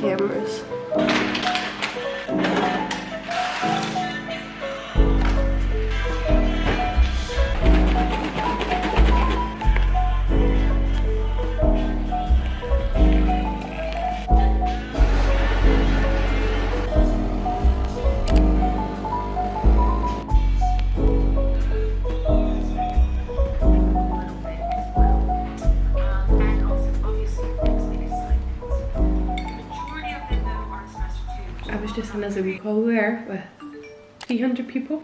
cameras. I was just in a Zoom call there with 300 people,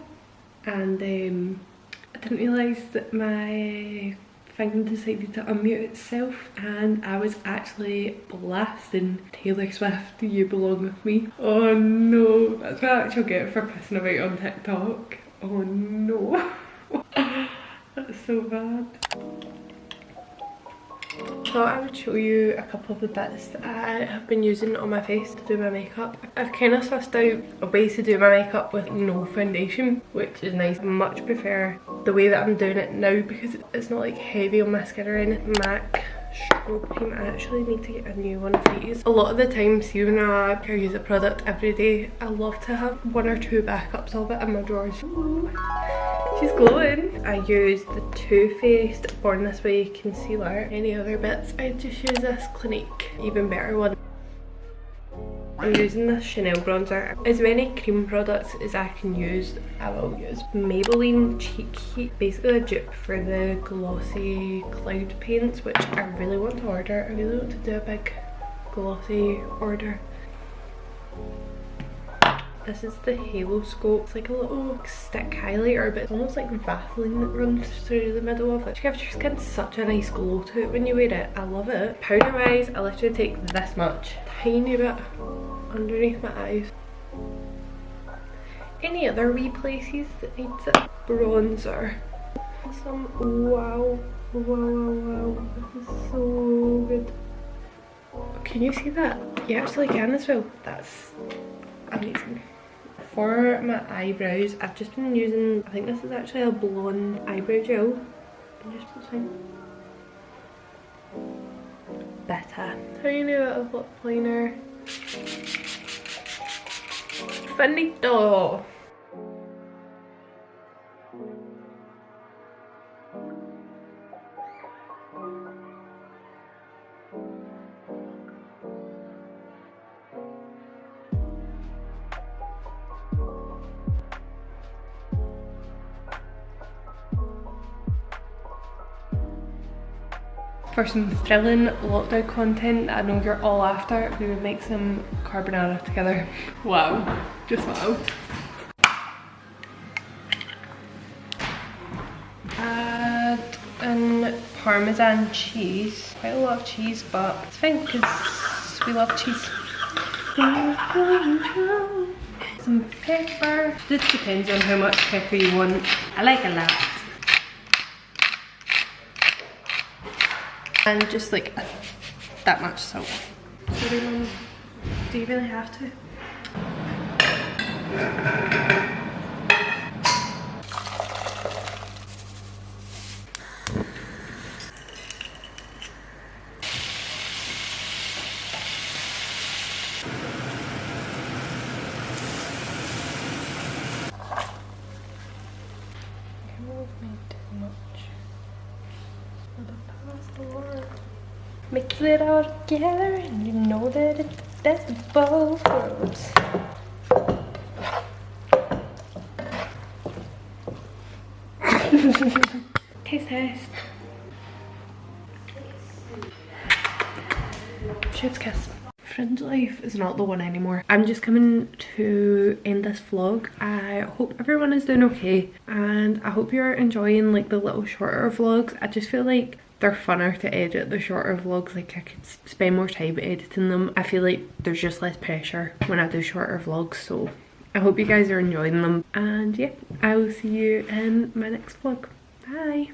and I didn't realise that my thing decided to unmute itself, and I was actually blasting Taylor Swift, You Belong With Me. Oh no, that's what I actually get for pissing about on TikTok. Oh no. That's so bad. Thought I would show you a couple of the bits that I have been using on my face to do my makeup. I've kind of sussed out ways to do my makeup with no foundation, which is nice. I much prefer the way that I'm doing it now because it's not like heavy on my skin or anything. MAC strobe cream. I actually need to get a new one of these. A lot of the time, see when I use a product every day, I love to have one or two backups of it in my drawers. Ooh. She's glowing. I used the Too Faced Born This Way concealer. Any other bits, I just use this Clinique Even Better one. I'm using this Chanel bronzer. As many cream products as I can use, I will use. Maybelline Cheek Heat, basically a dupe for the glossy cloud paints, which I really want to order. I really want to do a big glossy order. This is the Halo Scope. It's like a little stick highlighter, but it's almost like Vaseline that runs through the middle of it. Which gives your skin such a nice glow to it when you wear it. I love it. Powder wise, I literally take this much, tiny bit underneath my eyes. Any other wee places that needs it? Bronzer. Some wow. This is so good. Can you see that? You actually can as well. That's amazing. For my eyebrows, I've just been using, I think this is actually a blonde eyebrow gel. Just using better. Tiny bit of lip liner. Finito! For some thrilling lockdown content that I know you're all after, we would make some carbonara together. Wow, just wow. Add in Parmesan cheese. Quite a lot of cheese, but it's fine because we love cheese. Some pepper. Just depends on how much pepper you want. I like a lot. And just like that much salt. Sorry mum, do you really have to? Mix it all together and you know that it's the best of both worlds. Taste test. Chef's kiss. Fringe life is not the one anymore. I'm just coming to end this vlog. I hope everyone is doing okay, and I hope you're enjoying like the little shorter vlogs. I just feel like they're funner to edit, the shorter vlogs. Like I could spend more time editing them. I feel like there's just less pressure when I do shorter vlogs, so I hope you guys are enjoying them. And yeah, I will see you in my next vlog. Bye!